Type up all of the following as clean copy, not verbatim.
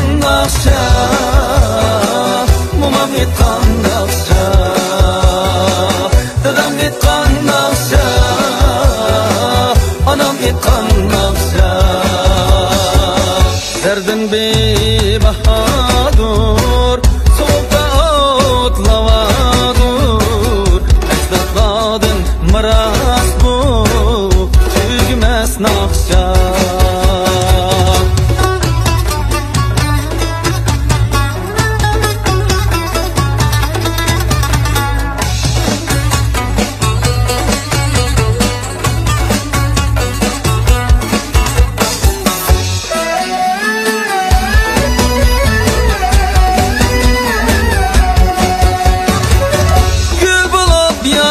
etkan nakşa, momam etkan nakşa, dadam etkan nakşa, anam etkan nakşa. Derdim bebahadur, soğukta otlavadur. Ecdatladın miras bu, tügmez nakşa.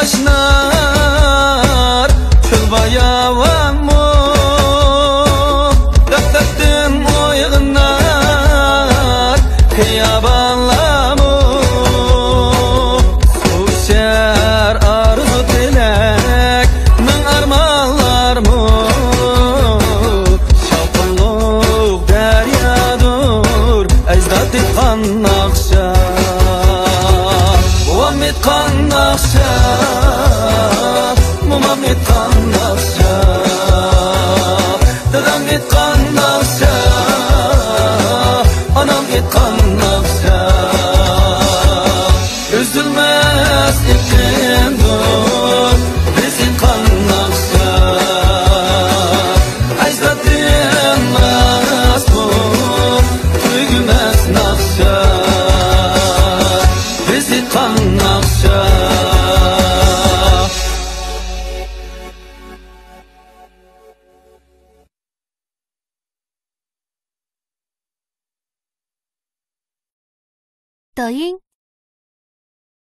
Yaşlar çılbayavan mı? Döktün oyğunlar kıyabanlar mı? Suşer arzu dilek min armanlar mı? Şalpınlık deryadur ecdat etkan nakşa. Babam etkan nakşa, momam etkan nakşa, dadam etkan nakşa, anam etkan nakşa. Üzülmez ekendur biz etkan nakşa. Ecdadım miras bu, tügmez nakşa. Biz etkan nakşa.抖音